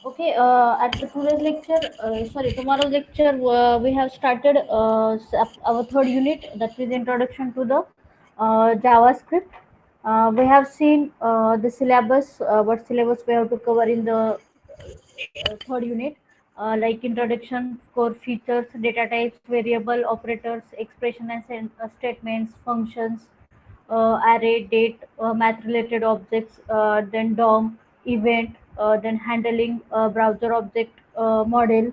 Okay, at the today's lecture, sorry, tomorrow's lecture, we have started our third unit, that is introduction to the JavaScript. We have seen the syllabus, what syllabus we have to cover in the third unit, like introduction, core features, data types, variable, operators, expression and statements, functions, array, date, math-related objects, then DOM, event, then handling, browser object model,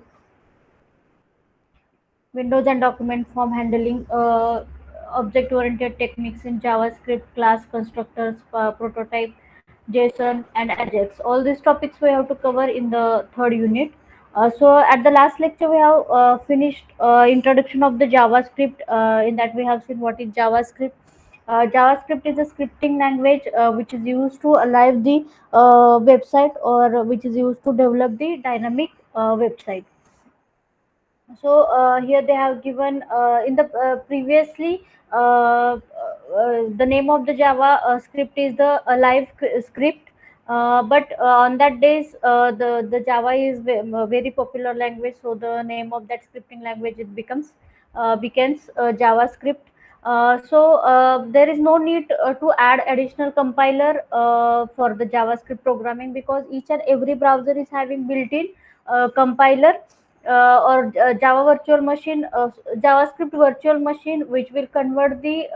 Windows and document form handling, object-oriented techniques in JavaScript, class constructors, prototype, JSON, and Ajax. All these topics we have to cover in the third unit. So at the last lecture we have finished introduction of the JavaScript. In that we have seen what is JavaScript. JavaScript is a scripting language which is used to alive the website, or which is used to develop the dynamic website. So here they have given in the previously the name of the Java script is the alive script. But on that days the Java is very popular language, so the name of that scripting language it becomes JavaScript. There is no need to add additional compiler for the JavaScript programming, because each and every browser is having built-in compiler, or Java virtual machine, JavaScript virtual machine, which will convert the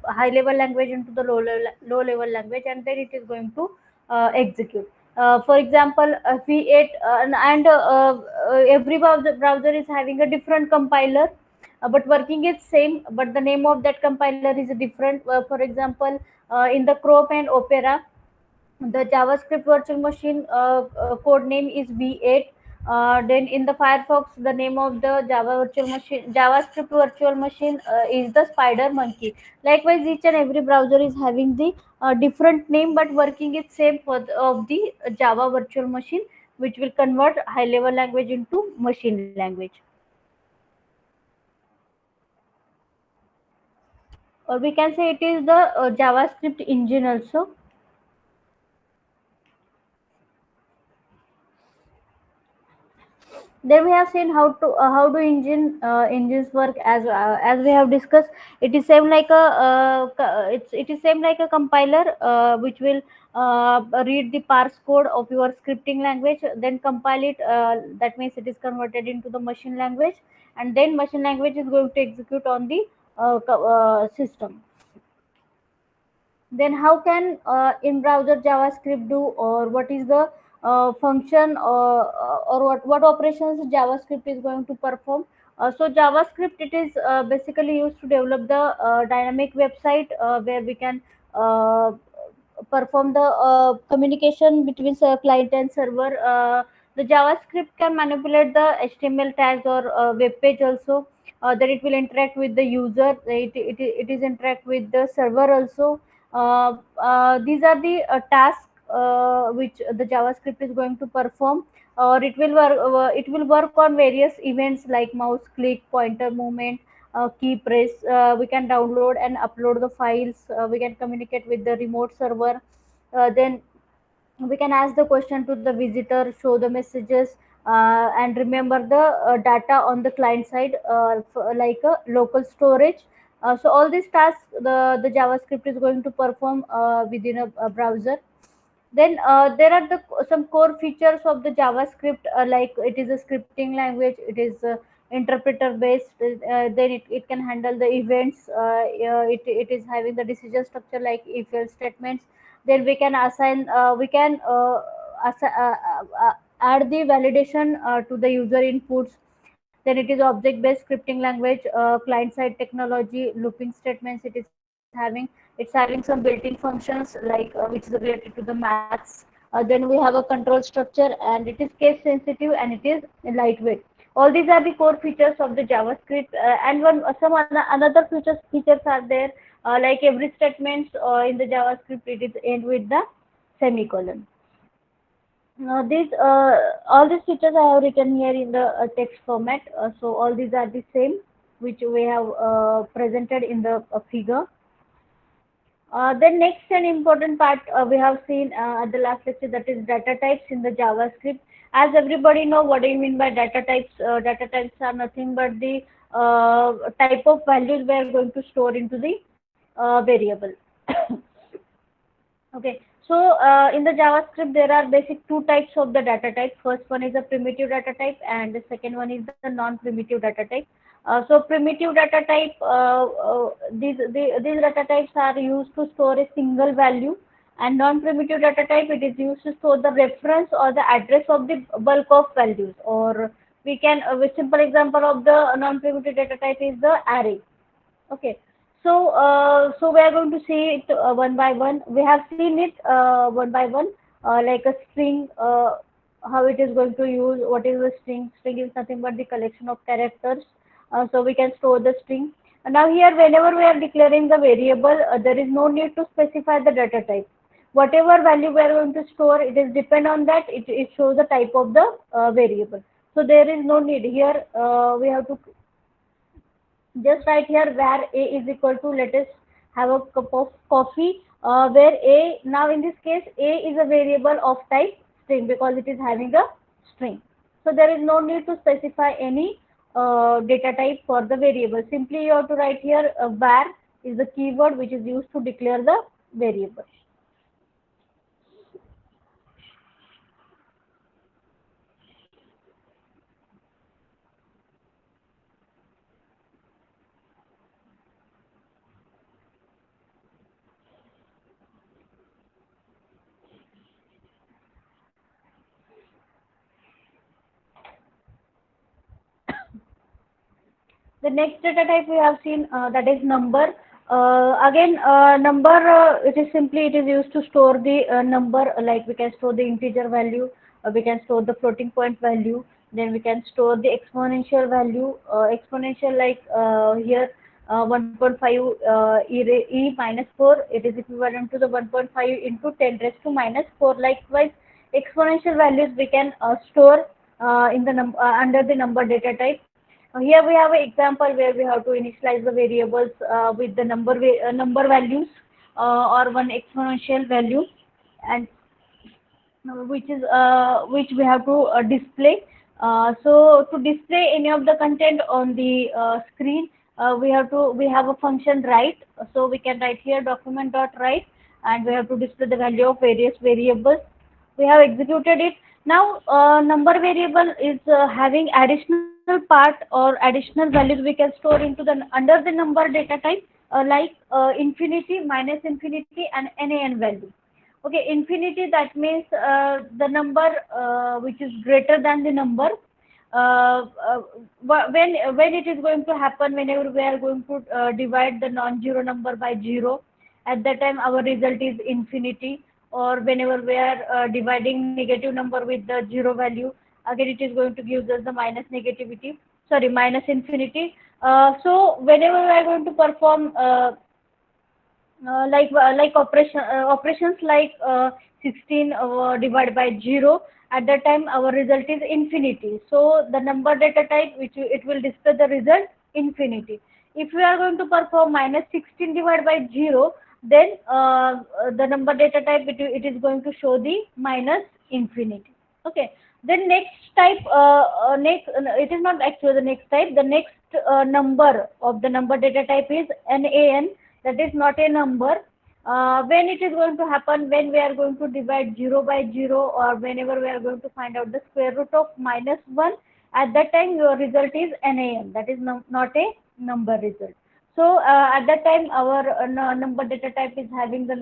high level language into the low level language, and then it is going to execute. For example, V8 every browser is having a different compiler, but working is same, but the name of that compiler is different. For example, in the Chrome and Opera, the JavaScript virtual machine code name is V8. Then in the Firefox, the name of the JavaScript virtual machine is the Spider Monkey. Likewise, each and every browser is having the different name, but working is same for of the Java virtual machine, which will convert high level language into machine language. Or we can say it is the JavaScript engine also. Then we have seen how do engines work. As we have discussed, it is same like a it is same like a compiler which will read the parse code of your scripting language, then compile it, that means it is converted into the machine language, and then machine language is going to execute on the system. Then how can in browser JavaScript do, or what is the function, or what operations JavaScript is going to perform. So JavaScript, it is basically used to develop the dynamic website, where we can uh, perform the communication between client and server. The JavaScript can manipulate the HTML tags or web page also. Then it will interact with the user. It is interact with the server also. These are the tasks which the JavaScript is going to perform, or it will work on various events like mouse click, pointer movement, key press. We can download and upload the files. We can communicate with the remote server. Then we can ask the question to the visitor, show the messages, and remember the data on the client side, like a local storage. So all these tasks the JavaScript is going to perform within a browser. Then there are some core features of the JavaScript, like it is a scripting language, it is interpreter based. Then it can handle the events. It is having the decision structure like if else statements. Then we can assign, we can add the validation to the user inputs. Then it is object based scripting language, client side technology, looping statements. It's having some built-in functions like which is related to the maths. Then we have a control structure, and it is case sensitive, and it is lightweight. All these are the core features of the JavaScript, and another features are there, like every statement in the JavaScript, it is end with the semicolon. These all these features I have written here in the text format. So all these are the same which we have presented in the figure. Then next an important part we have seen at the last lecture, that is data types in the JavaScript. As everybody know, what do you mean by data types? Data types are nothing but the type of values we are going to store into the variable. Okay, so in the JavaScript there are basic two types of the data type. First one is a primitive data type, and the second one is the non-primitive data type. So primitive data type, these data types are used to store a single value, and non-primitive data type, it is used to store the reference or the address of the bulk of values. Or we can, a simple example of the non-primitive data type is the array. Okay. So, so we are going to see it one by one. We have seen it one by one, like a string, how it is going to use. What is a string? String is nothing but the collection of characters. So we can store the string. And now here, whenever we are declaring the variable, there is no need to specify the data type. Whatever value we are going to store, it is depend on that. It shows the type of the variable. So there is no need here. We have to just write here where a is equal to, let us have a cup of coffee, where a, now in this case a is a variable of type string because it is having a string. So there is no need to specify any data type for the variable. Simply you have to write here var is the keyword which is used to declare the variable. The next data type we have seen, that is number. Again, number, it is simply, it is used to store the number, like we can store the integer value, we can store the floating point value, then we can store the exponential value, exponential like here 1.5 e minus 4, it is equivalent to the 1.5 into 10 raised to minus 4. Likewise, exponential values we can store in the under the number data type. Here we have an example where we have to initialize the variables with the number values or one exponential value, and which we have to display. So to display any of the content on the screen, we have a function write. So we can write here document dot write, and we have to display the value of various variables. We have executed it. Now number variable is having additional part or additional values we can store into the under the number data type, like infinity, minus infinity, and nan value. Okay, infinity, that means the number which is greater than the number. When it is going to happen, whenever we are going to divide the non-zero number by zero, at that time our result is infinity. Or whenever we are dividing negative number with the zero value, again it is going to give us the minus negativity, sorry, minus infinity. So whenever we are going to perform like operations like 16 divided by 0, at that time our result is infinity. So the number data type, which it will display the result infinity. If we are going to perform minus 16 divided by 0, then the number data type, it is going to show the minus infinity. Okay, then next type, it is not actually the next type, the next number of the number data type is nan, that is not a number. When it is going to happen, when we are going to divide 0 by 0, or whenever we are going to find out the square root of minus 1, at that time your result is nan, that is not a number result. So at that time our number data type is having the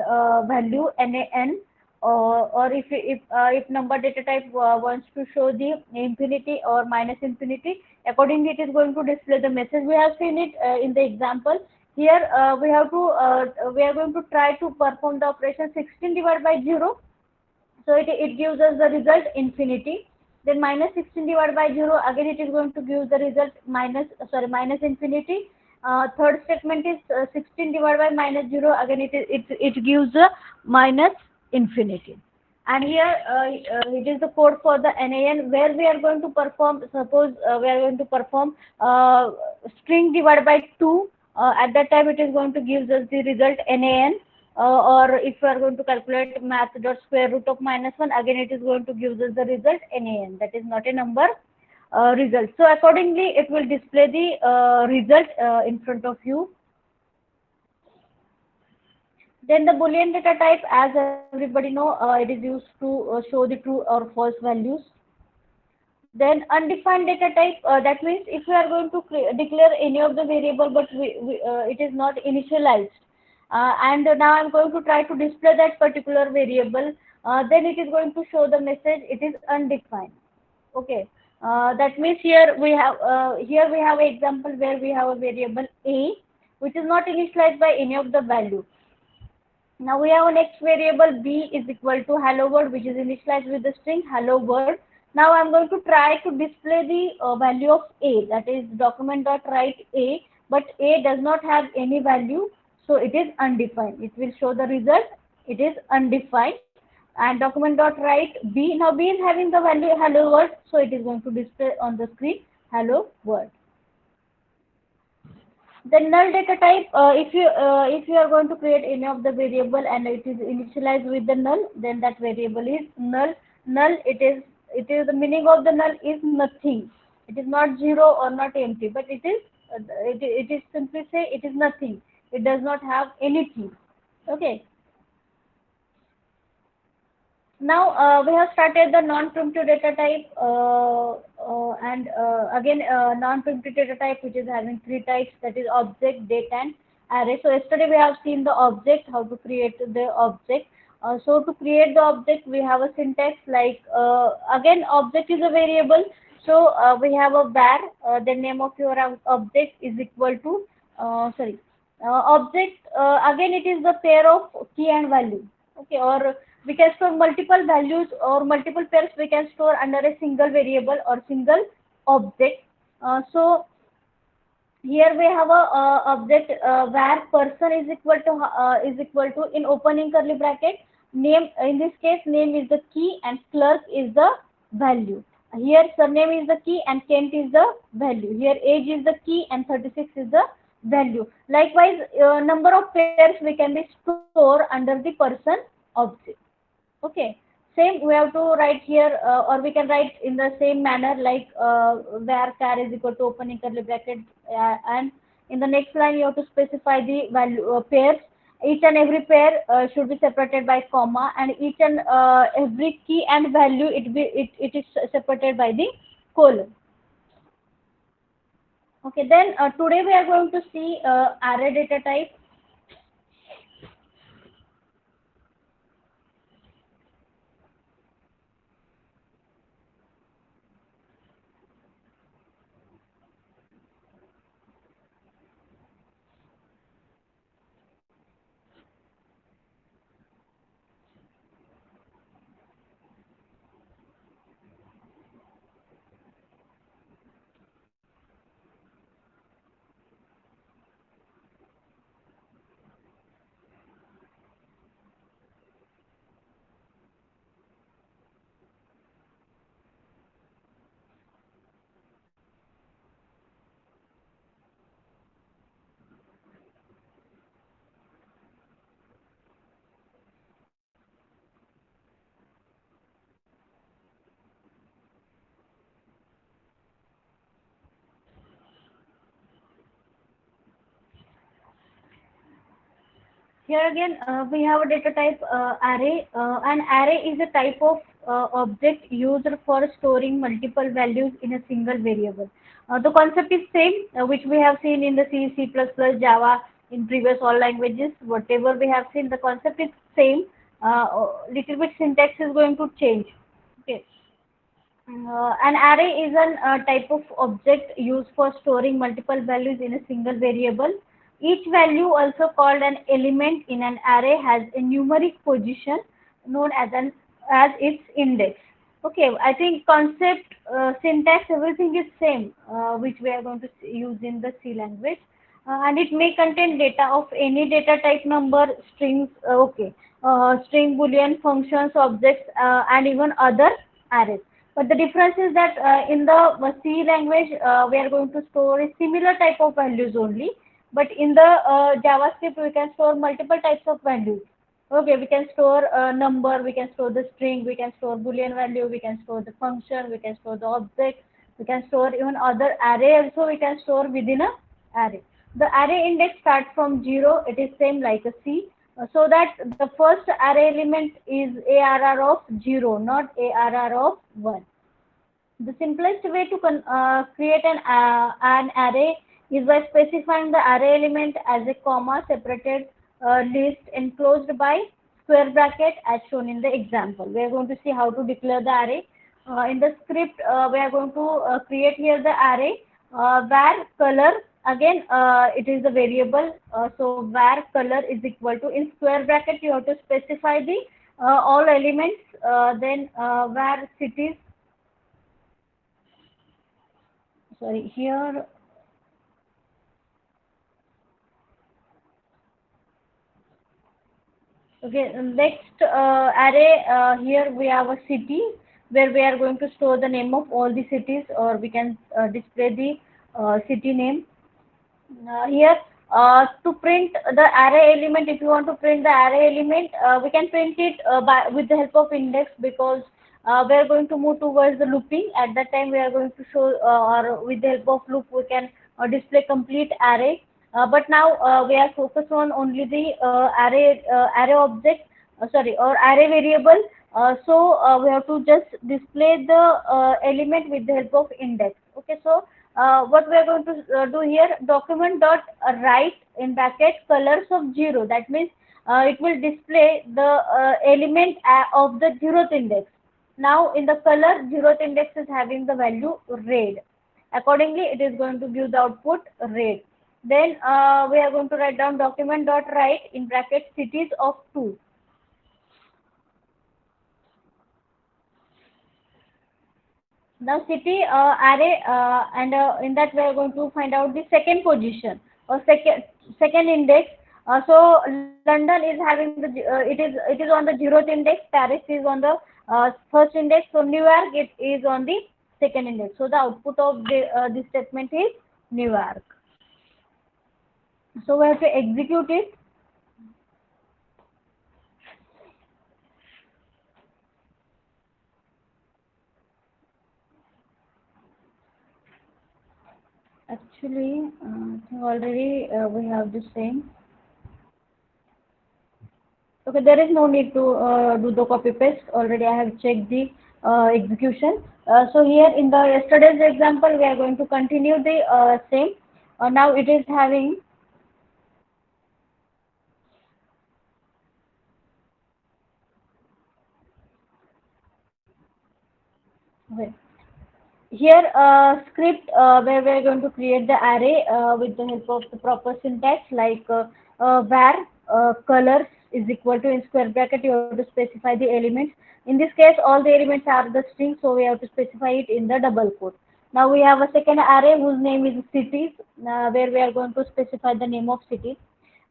value nan. Or if number data type wants to show the infinity or minus infinity, accordingly it is going to display the message. We have seen it in the example. Here we are going to try to perform the operation 16 divided by 0. So it gives us the result infinity. Then minus 16 divided by 0, again it is going to give the result minus infinity. Third statement is 16 divided by minus 0, again it gives a minus infinity. And here it is the code for the nan, where we are going to perform, suppose we are going to perform string divided by 2. At that time it is going to give us the result nan. or if we are going to calculate math dot square root of minus 1, again it is going to give us the result nan, that is not a number result. So accordingly it will display the result in front of you. Then the boolean data type, as everybody know, it is used to show the true or false values. Then undefined data type, that means if we are going to declare any of the variable, but it is not initialized, and now I'm going to try to display that particular variable, then it is going to show the message it is undefined. Okay, that means here we have an example where we have a variable a, which is not initialized by any of the value. Now we have a next variable b is equal to hello world, which is initialized with the string hello world. Now I'm going to try to display the value of a, that is document dot write a, but a does not have any value, so it is undefined. It will show the result, it is undefined. And document dot write b, now b is having the value hello world, so it is going to display on the screen hello world. The null data type, if you are going to create any of the variable and it is initialized with the null, then that variable is null. Null, it is the meaning of the null is nothing. It is not zero or not empty, but it is simply say it is nothing. It does not have anything. Okay. Now we have started the non-primitive data type, and again non-primitive data type, which is having three types, that is object, data, and array. So yesterday we have seen the object, how to create the object. So to create the object, we have a syntax like, again object is a variable. So we have a var, the name of your object is equal to, sorry, object, again it is the pair of key and value. Okay, or we can store multiple values or multiple pairs we can store under a single variable or single object. So here we have a object where person is equal to in opening curly bracket name, in this case name is the key and clerk is the value. Here surname is the key and Kent is the value. Here age is the key and 36 is the value. Likewise, number of pairs we can be store under the person object. Okay, same we have to write here, or we can write in the same manner like where char is equal to opening curly bracket, and in the next line you have to specify the value pairs. Each and every pair should be separated by comma, and each and every key and value it is separated by the colon. Okay, then today we are going to see array data type. Here again, we have a data type array. An array is a type of object used for storing multiple values in a single variable. The concept is same, which we have seen in the C, C++, Java, in previous all languages. Whatever we have seen, the concept is same. Little bit syntax is going to change. Okay. An array is a type of object used for storing multiple values in a single variable. Each value, also called an element in an array, has a numeric position known as its index. Okay, I think concept, syntax, everything is same, which we are going to use in the C language. And it may contain data of any data type, number, strings, okay, string, boolean, functions, objects, and even other arrays. But the difference is that in the C language, we are going to store a similar type of values only. But in the JavaScript, we can store multiple types of values. Okay, we can store a number, we can store the string, we can store boolean value, we can store the function, we can store the object, we can store even other array also, we can store within a array. The array index starts from 0, it is same like a C, so that the first array element is ARR of 0, not ARR of 1. The simplest way to create an array is by specifying the array element as a comma separated list enclosed by square bracket as shown in the example. We are going to see how to declare the array. In the script, we are going to create here the array where color, again it is a variable, so where color is equal to, in square bracket you have to specify the all elements, then where cities, sorry here, okay, next array, here we have a city where we are going to store the name of all the cities, or we can display the city name. Here, to print the array element, if you want to print the array element, we can print it with the help of index, because we are going to move towards the looping. At that time, we are going to show, or with the help of loop, we can display complete array. But now we are focused on only the array object, sorry, or array variable. So we have to just display the element with the help of index. Okay, so what we are going to do here, document dot write in bracket colors of 0. That means it will display the element of the 0th index. Now in the color, 0th index is having the value red. Accordingly, it is going to give the output red. Then we are going to write down document dot write in bracket cities of 2. Now city array, and in that we are going to find out the second position, or second index. So London is having the it is on the 0th index. Paris is on the first index. So New York, it is on the second index. So the output of this statement is New York. So we have to execute it. Actually, I think already we have the same. Okay, there is no need to do the copy paste. Already I have checked the execution. So here in the yesterday's example, we are going to continue the same. Now it is having, wait, here script where we are going to create the array with the help of the proper syntax, like var colors is equal to, in square bracket you have to specify the elements. In this case, all the elements are the string, so we have to specify it in the double quote. Now we have a second array whose name is cities, where we are going to specify the name of cities,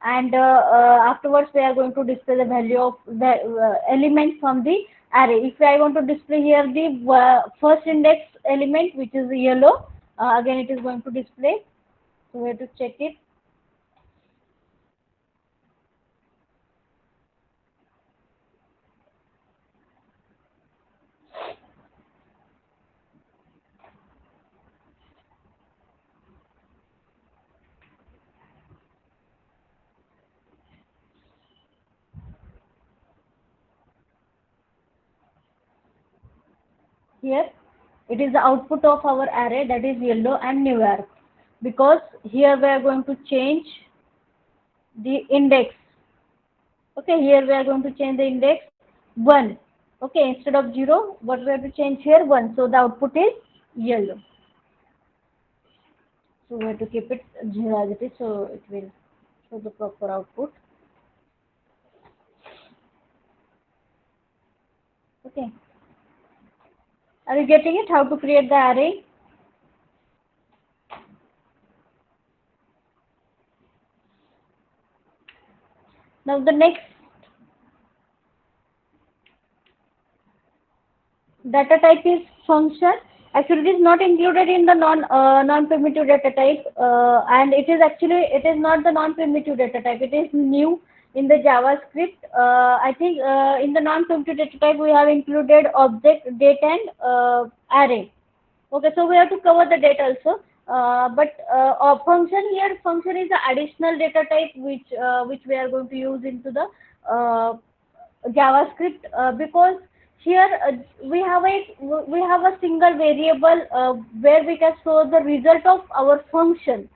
and afterwards we are going to display the value of the element from the array. If I want to display here the first index element, which is yellow, again it is going to display, so we have to check it. Here it is the output of our array, that is yellow and New York, because here we are going to change the index. Okay, here we are going to change the index 1. Okay, instead of 0, what we have to change here, 1. So the output is yellow. So we have to keep it 0 as it is, so it will show the proper output. Okay. Are you getting it? How to create the array? Now the next data type is function, Actually, it is not included in the non-primitive data type, and it is not the non-primitive data type. It is new in the JavaScript. I think in the non-primitive data type we have included object, date, and array. Okay, so we have to cover the date also. But function here, function is the additional data type which we are going to use into the uh, JavaScript, because here we have a single variable where we can store the result of our function.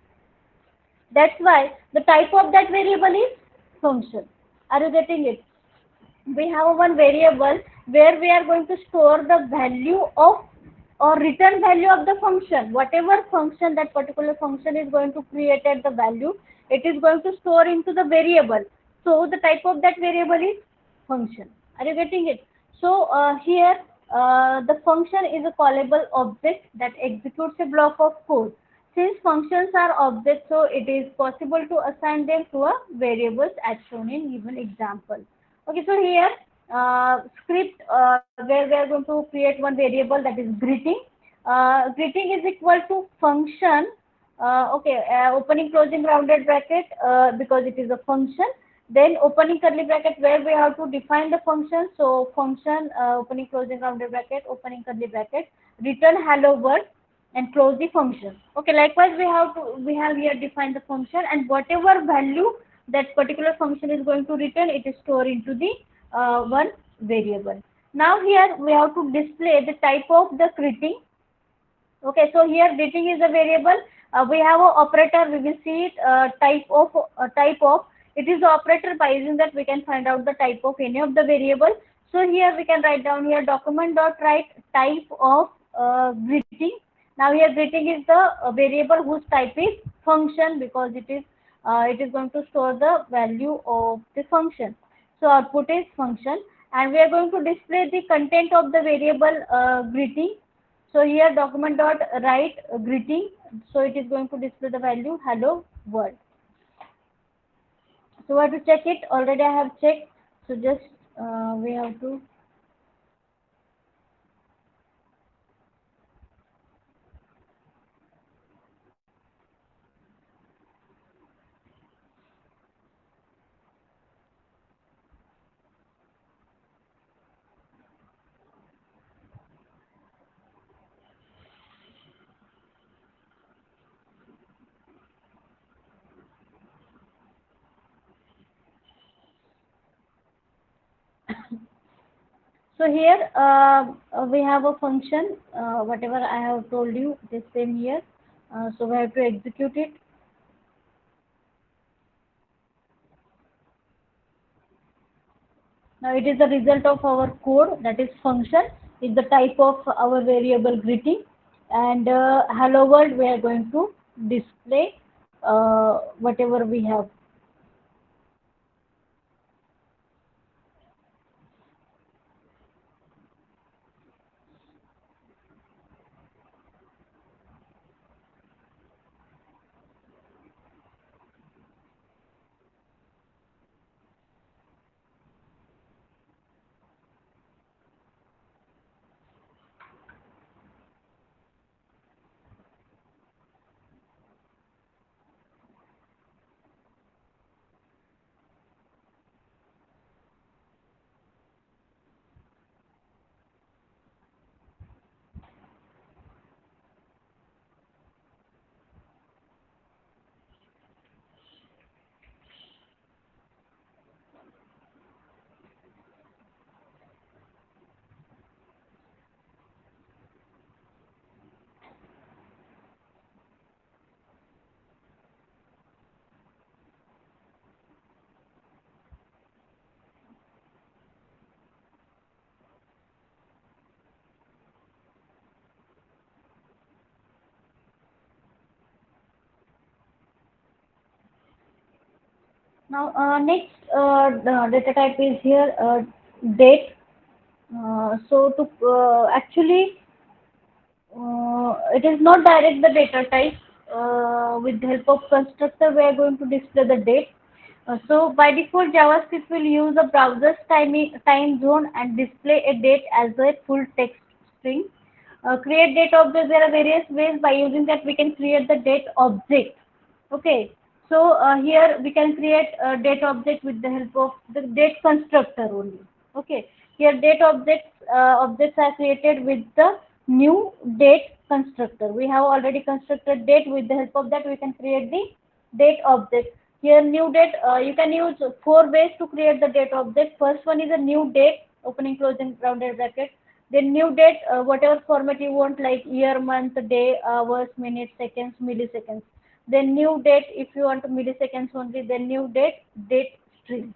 That's why the type of that variable is function. Are you getting it? We have one variable where we are going to store the value of or return value of the function. Whatever function that particular function is going to create at the value, it is going to store into the variable. So the type of that variable is function. Are you getting it? So here the function is a callable object that executes a block of code. Since functions are objects, so it is possible to assign them to a variables as shown in given example. Okay, so here script where we are going to create one variable, that is greeting. Greeting is equal to function. Okay, opening closing rounded bracket, because it is a function. Then opening curly bracket where we have to define the function. So function, opening closing rounded bracket, opening curly bracket, return hello world, and close the function. Okay, likewise we have here defined the function, and whatever value that particular function is going to return, it is stored into the one variable. Now here we have to display the type of the greeting. Okay, so here greeting is a variable. We have a operator. We will see it. Type of. It is the operator. By using that, we can find out the type of any of the variable. So here we can write down here document dot write type of greeting. Now here greeting is the variable whose type is function, because it is going to store the value of the function. So output is function, and we are going to display the content of the variable greeting. So here document dot write greeting. So it is going to display the value hello world. So I have to check it. Already I have checked. So just we have to. So here we have a function. Whatever I have told you, the same here. So we have to execute it. Now it is the result of our code, that is function is the type of our variable greeting, and hello world we are going to display whatever we have. Now next the data type is here date. So to actually it is not direct the data type. With the help of constructor, we are going to display the date. So by default, JavaScript will use a browser's time zone and display a date as a full text string. Create date object, there are various ways by using that we can create the date object. Okay, so here we can create a date object with the help of the date constructor only. Okay, here date objects are created with the new date constructor. We have already constructed date. With the help of that we can create the date object. Here new date, you can use four ways to create the date object. First one is a new date, opening closing rounded bracket. Then new date, whatever format you want, like year, month, day, hours, minutes, seconds, milliseconds. Then new date, if you want milliseconds only, then new date, date string.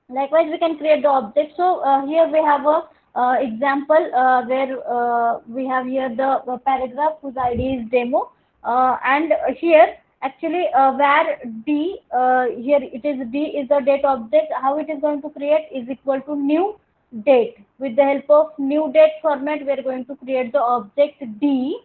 Likewise, we can create the object. So here we have a example where we have here the paragraph whose ID is demo, and here actually where D, here it is D is the date object. How it is going to create is equal to new date. With the help of new date format, we are going to create the object D,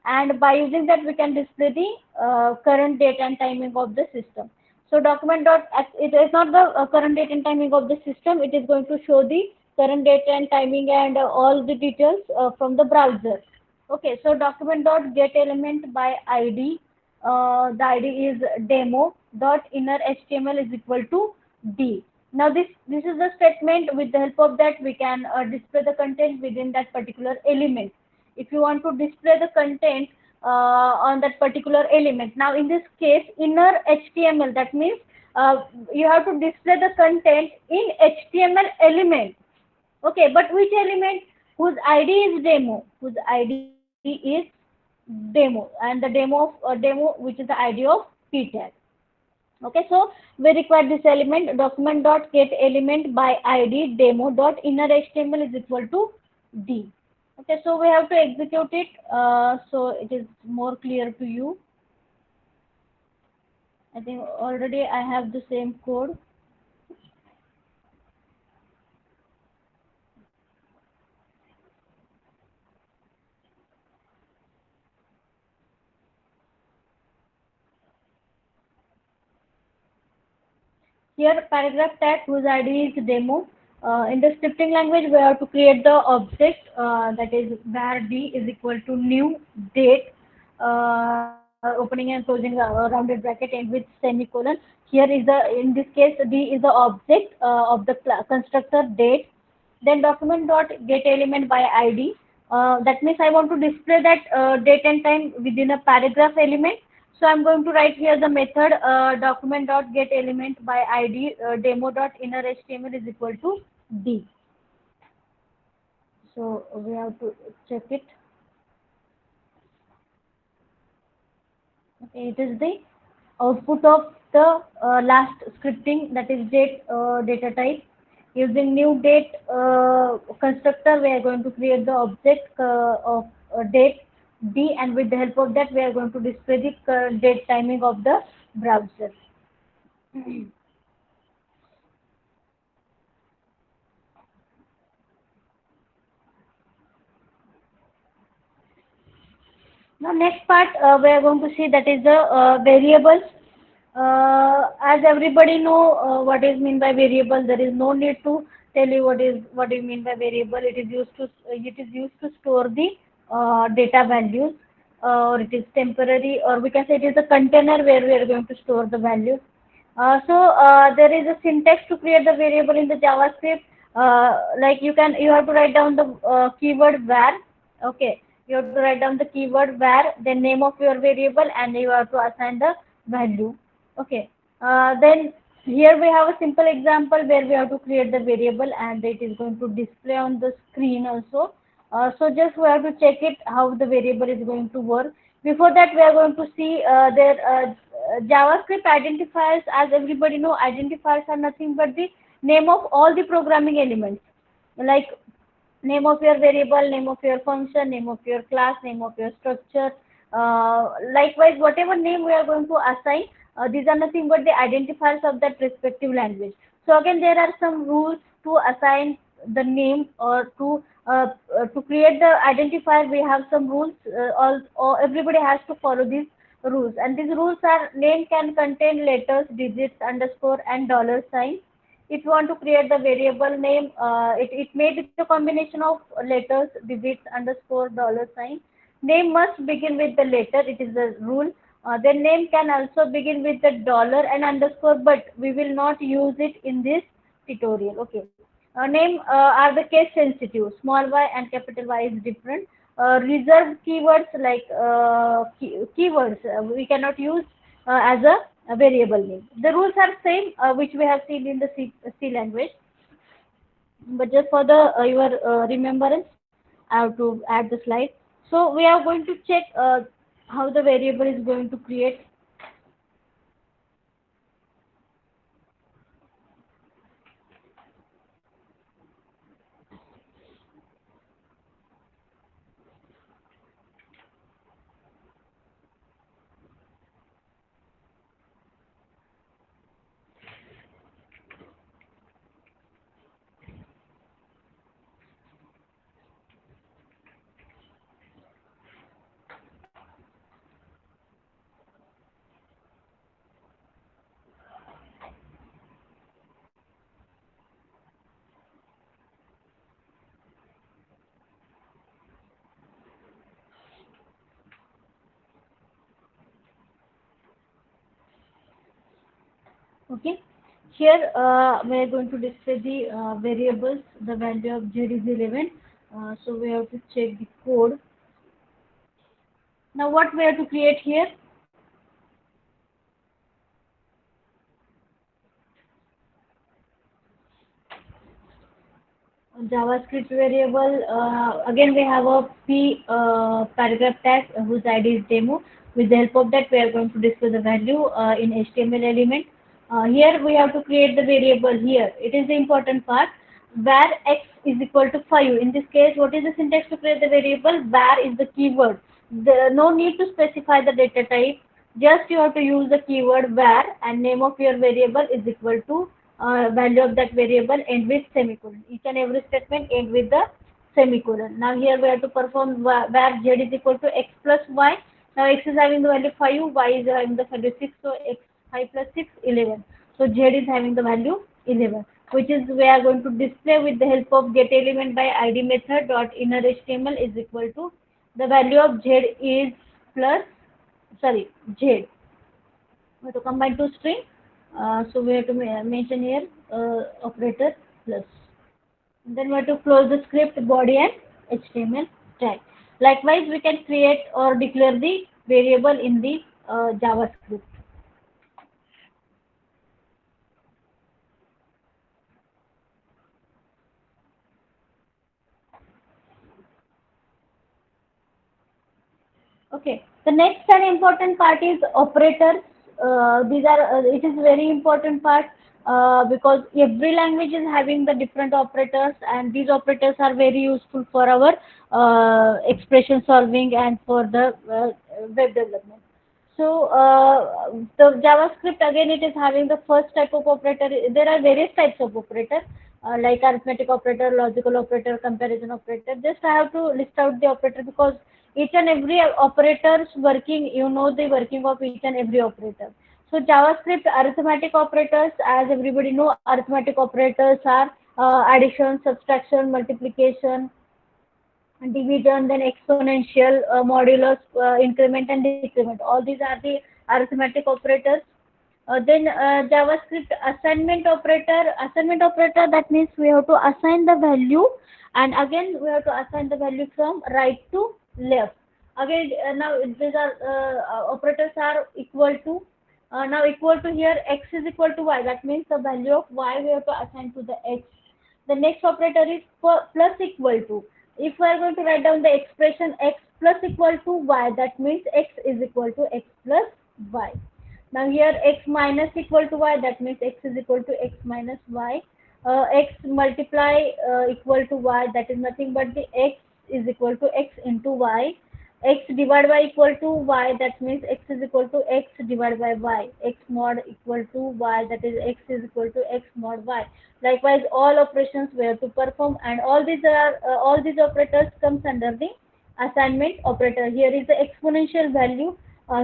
and by using that we can display the current date and timing of the system. So document dot, it is not the current date and timing of the system. It is going to show the current date and timing and all the details from the browser. Okay, so document dot get element by ID. The ID is demo dot inner HTML is equal to D. Now this is the statement. With the help of that we can display the content within that particular element. If you want to display the content on that particular element. Now in this case inner HTML, that means you have to display the content in HTML element. Okay, but which element? Whose ID is demo, whose ID is demo, and the demo of demo, which is the ID of p tag. Okay, so we require this element. Document dot get element by ID demo dot inner HTML is equal to D. Okay, so we have to execute it, so it is more clear to you. I think already I have the same code. Here paragraph tag whose ID is demo. In the scripting language, we have to create the object, that is var d is equal to new date, opening and closing rounded bracket and with semicolon. Here is the, in this case d is the object of the constructor date. Then document dot get element by ID. That means I want to display that date and time within a paragraph element. So I'm going to write here the method document dot get element by ID demo dot inner HTML is equal to D. So we have to check it. Okay, it is the output of the last scripting, that is date data type. Using new date constructor, we are going to create the object of date D, and with the help of that, we are going to display the date timing of the browser. Now next part we are going to see, that is the variables. As everybody know what is mean by variable, there is no need to tell you what do you mean by variable. It is used to store the data values, or it is temporary, or we can say it is a container where we are going to store the values. So there is a syntax to create the variable in the JavaScript. Like you have to write down the keyword var. Okay, you have to write down the keyword var, the name of your variable, and you have to assign the value. Okay, then here we have a simple example where we have to create the variable, and it is going to display on the screen also. So just we have to check it how the variable is going to work. Before that, we are going to see their JavaScript identifiers. As everybody know, identifiers are nothing but the name of all the programming elements, like name of your variable, name of your function, name of your class, name of your structure. Likewise, whatever name we are going to assign, these are nothing but the identifiers of that respective language. So again, there are some rules to assign the name, or to create the identifier. We have some rules. All everybody has to follow these rules, and these rules are: name can contain letters, digits, underscore, and dollar sign. If you want to create the variable name, it may be the combination of letters, digits, underscore, dollar sign. Name must begin with the letter. It is the rule. Then name can also begin with the dollar and underscore, but we will not use it in this tutorial. Okay. Name are the case sensitive. Small y and capital Y is different. Reserved keywords like keywords we cannot use as a variable name. The rules are same which we have seen in the C language, but just for the your remembrance, I have to add the slide. So we are going to check how the variable is going to create. Okay. Here we are going to display the variables. The value of z is 11. So we have to check the code. Now what we have to create here? JavaScript variable. Again, we have a p paragraph tag whose ID is demo. With the help of that, we are going to display the value in HTML element. Here we have to create the variable here. It is the important part. Where x is equal to 5. In this case, what is the syntax to create the variable? Where is the keyword. No need to specify the data type. Just you have to use the keyword where, and name of your variable is equal to value of that variable end with semicolon. Each and every statement end with the semicolon. Now here we have to perform where z is equal to x plus y. Now x is having the value 5, y is having the value 6, so x 5 plus 6 11. So z is having the value 11, which is we are going to display with the help of get element by id method dot inner html is equal to the value of z is plus, sorry, z. We have to combine two string. So we have to mention here operator plus. Then we have to close the script body and HTML tag. Likewise, we can create or declare the variable in the JavaScript. Okay. The next and important part is operators. These are it is very important part because every language is having the different operators, and these operators are very useful for our expression solving and for the web development. So the JavaScript again, it is having the first type of operator. There are various types of operator like arithmetic operator, logical operator, comparison operator. Just I have to list out the operator because each and every operators working, you know the working of each and every operator. So JavaScript arithmetic operators, as everybody know, arithmetic operators are addition, subtraction, multiplication, division, then exponential, modulus, increment and decrement. All these are the arithmetic operators. Then JavaScript assignment operator, that means we have to assign the value, and again we have to assign the value from right to left. Again, now these are operators are equal to, now equal to here x is equal to y. That means the value of y we have to assign to the x. The next operator is plus equal to. If we are going to write down the expression x plus equal to y, that means x is equal to x plus y. Now here x minus equal to y, that means x is equal to x minus y. X multiply equal to y, that is nothing but the x is equal to x into y. X divided by equal to y, that means x is equal to x divided by y. X mod equal to y, that is x is equal to x mod y. Likewise, all operations we have to perform, and all these operators comes under the assignment operator. Here is the exponential value.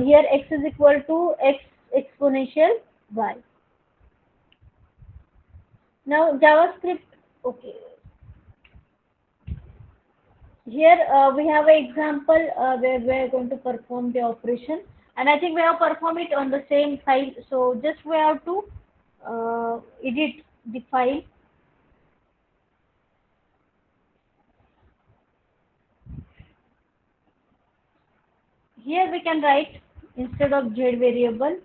Here x is equal to x exponential y. Now JavaScript. Okay, here we have an example where we are going to perform the operation, and I think we have performed it on the same file. So just we have to edit the file. Here we can write, instead of z variable,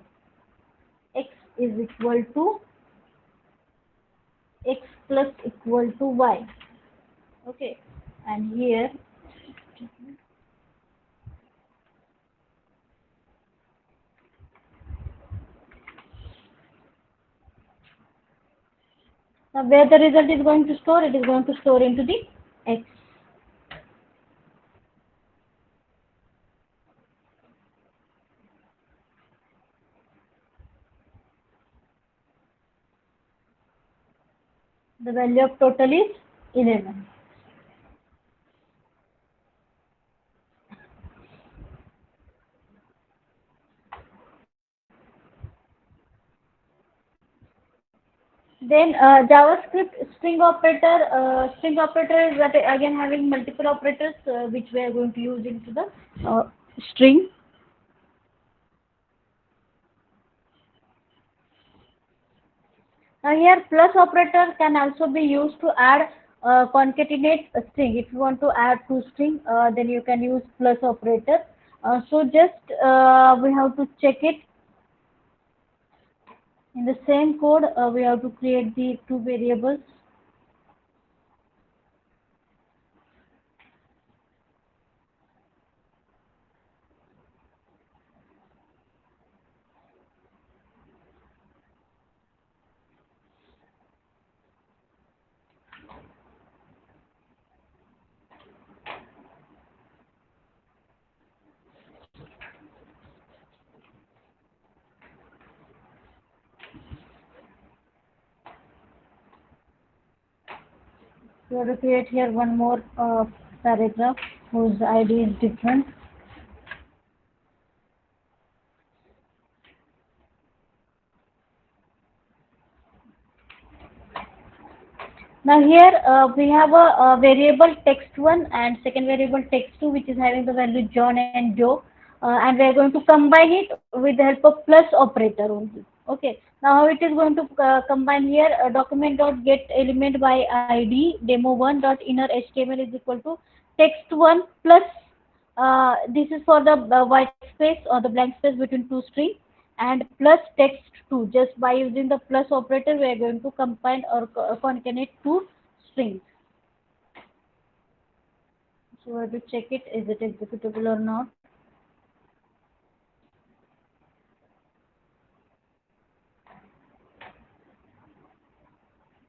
x is equal to x plus equal to y. Okay, and here now where the result is going to store, it is going to store into the x. The value of total is 11. Then JavaScript string operator is that again having multiple operators which we are going to use into the string. Now here plus operator can also be used to add concatenate a string. If you want to add two string, then you can use plus operator. So just we have to check it in the same code. We have to create the two variables. We have to create here one more paragraph whose ID is different. Now here we have a variable text1 and second variable text2 which is having the value John and Joe, and we are going to combine it with the help of plus operator only. Okay. Now how it is going to combine here, document dot get element by ID demo1 dot inner HTML is equal to text1 plus this is for the white space or the blank space between two strings, and plus text2. Just by using the plus operator we are going to combine or concatenate two strings. So we have to check it, is it executable or not.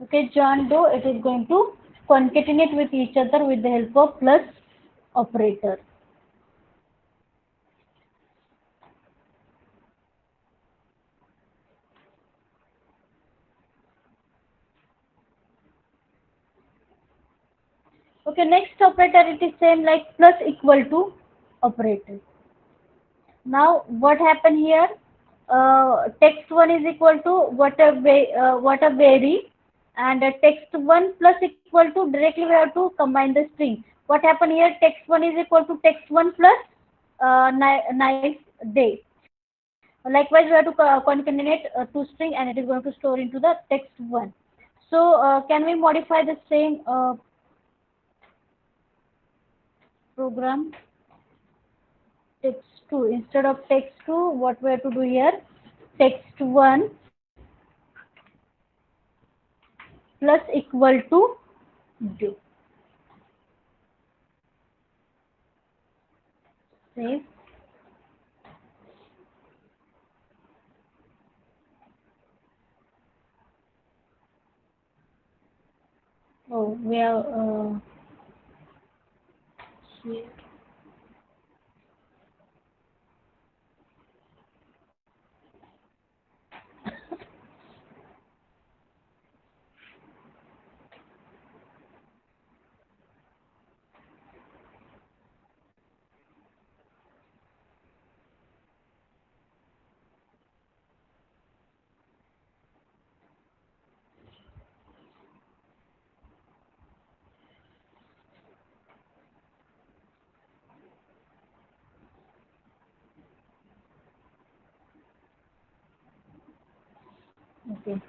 Okay, John Doe, it is going to concatenate with each other with the help of plus operator. Okay, next operator it is same like plus equal to operator. Now what happened here? Text one is equal to what a vary, and text one plus equal to directly we have to combine the string. What happened here? Text one is equal to text one plus nice day. Likewise, we have to concatenate two string, and it is going to store into the text one. So can we modify the same program? Text2, instead of text2 what we have to do here, text1 plus equal to do. Save. Oh, we have here. Okay.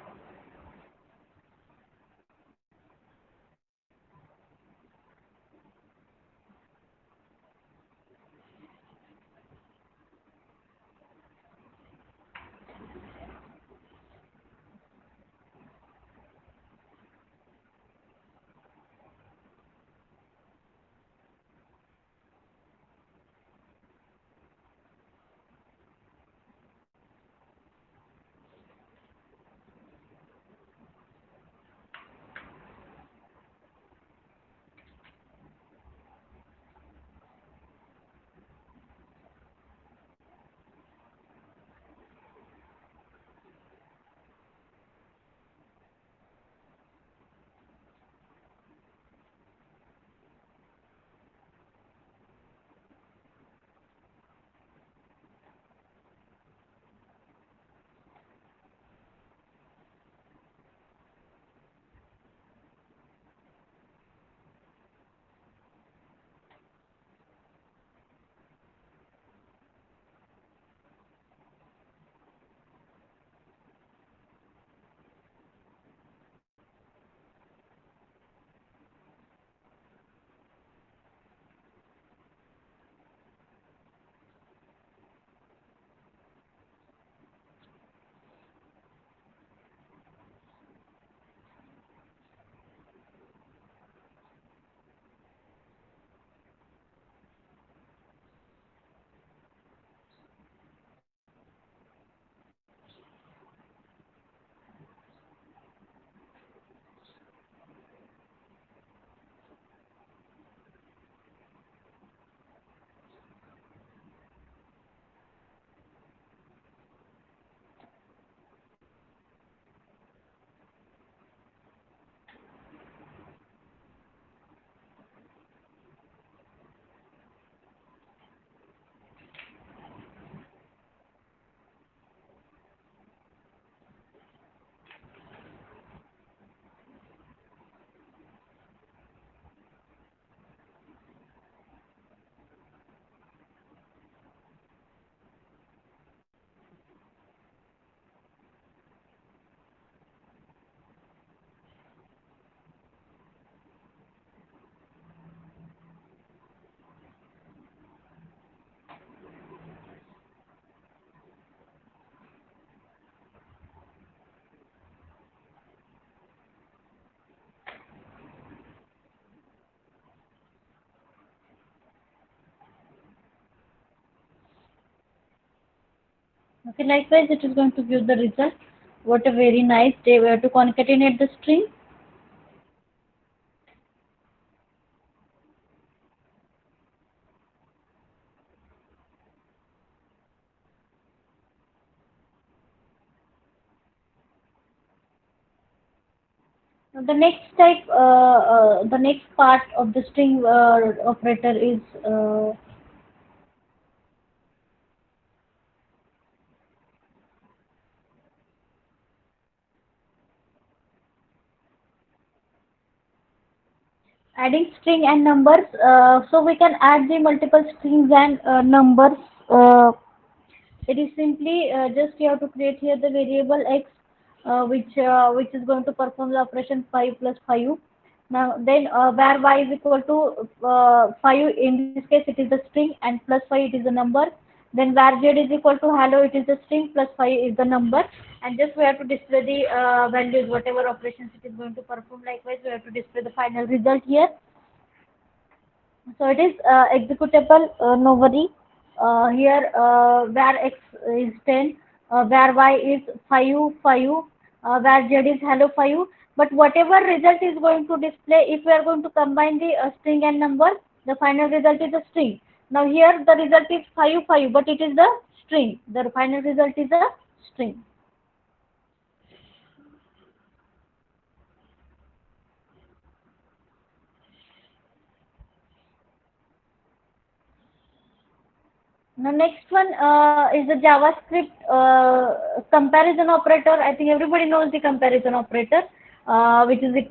Okay, likewise, it is going to give the result. What a very nice day. We have to concatenate the string. Now, the next part of the string operator is adding string and numbers. So we can add the multiple strings and numbers. Uh, It is simply just you have to create here the variable x, which is going to perform the operation 5 plus 5. Now then where y is equal to 5, in this case it is the string, and plus 5 it is the number. Then where z is equal to hello, it is the string, plus 5 is the number, and just we have to display the values, whatever operations it is going to perform. Likewise, we have to display the final result here. So it is executable, no worry. Here where x is 10, where y is 5, 5, where z is hello 5. But whatever result is going to display, if we are going to combine the string and number, the final result is a string. Now here the result is 5, 5, but it is the string. The final result is a string. Now next one is the JavaScript comparison operator. I think everybody knows the comparison operator, which is which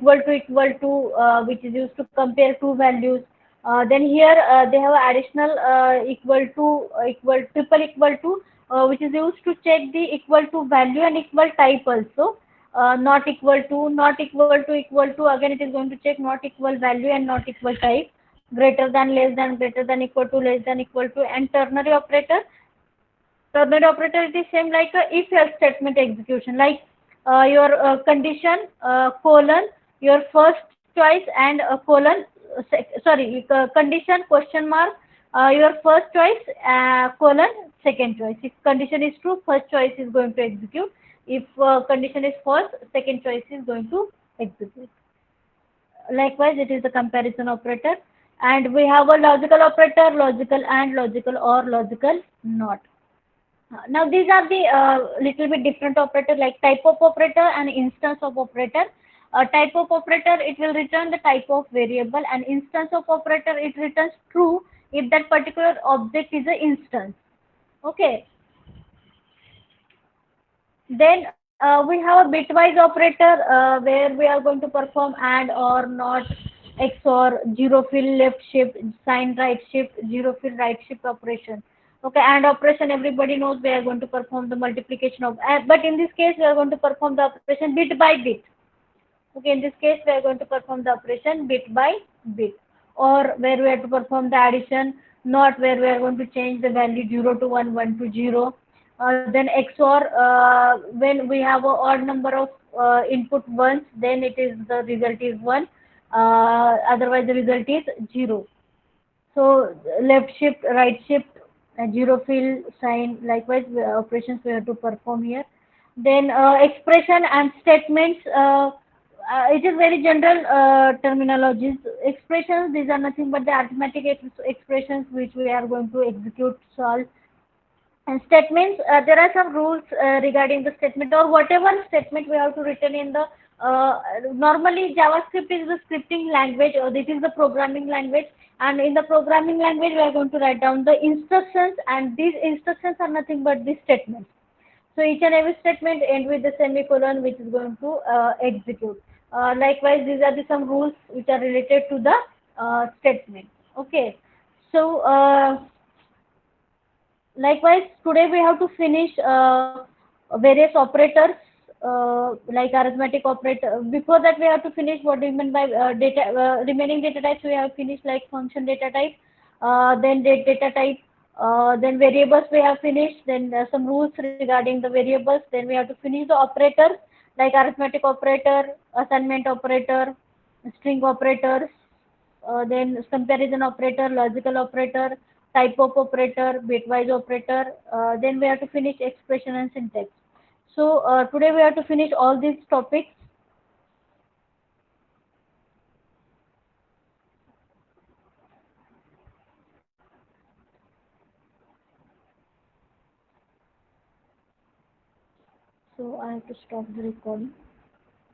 is used to compare two values. Then here they have additional triple equal to, which is used to check the equal to value and equal type also. not equal to, not equal to, equal to, again it is going to check not equal value and not equal type, greater than, less than, greater than, equal to, less than, equal to. And ternary operator, ternary operator it is same like a if else statement execution, like your condition, colon, your first choice, and colon, sorry, condition, question mark, your first choice, colon, second choice. If condition is true, first choice is going to execute. If condition is false, second choice is going to execute. Likewise, it is the comparison operator. And we have a logical operator, logical and, logical or, logical not. Now these are the little bit different operator, like type of operator and instance of operator. Type of operator, it will return the type of variable, and instance of operator, it returns true if that particular object is an instance. Okay. Then we have a bitwise operator, where we are going to perform and, or, not, XOR, zero fill left shift, sign right shift, zero fill right shift operation. Okay, and operation everybody knows, we are going to perform the multiplication of, but in this case we are going to perform the operation bit by bit. Okay, in this case we are going to perform the operation bit by bit. Or where we have to perform the addition, not, where we are going to change the value 0 to 1, 1 to 0. Then XOR, when we have a odd number of input ones, then it is the result is 1, otherwise the result is 0. So left shift, right shift, zero fill, sign, likewise operations we have to perform here. Then expression and statements, it is very general terminologies. Expressions, these are nothing but the arithmetic expressions which we are going to execute, solve. And statements, there are some rules regarding the statement, or whatever statement we have to written in the, normally JavaScript is the scripting language, or this is the programming language. And in the programming language we are going to write down the instructions, and these instructions are nothing but the statements. So each and every statement end with the semicolon which is going to execute. Likewise, these are the some rules which are related to the statement. Okay. So likewise, today we have to finish various operators, like arithmetic operator. Before that, we have to finish what do you mean by data, remaining data types. We have finished like function data type, then date data type, then variables we have finished. Then some rules regarding the variables. Then we have to finish the operators like arithmetic operator, assignment operator, string operators, then comparison operator, logical operator, type of operator, bitwise operator, then we have to finish expression and syntax. So today we have to finish all these topics. So I have to stop the recording.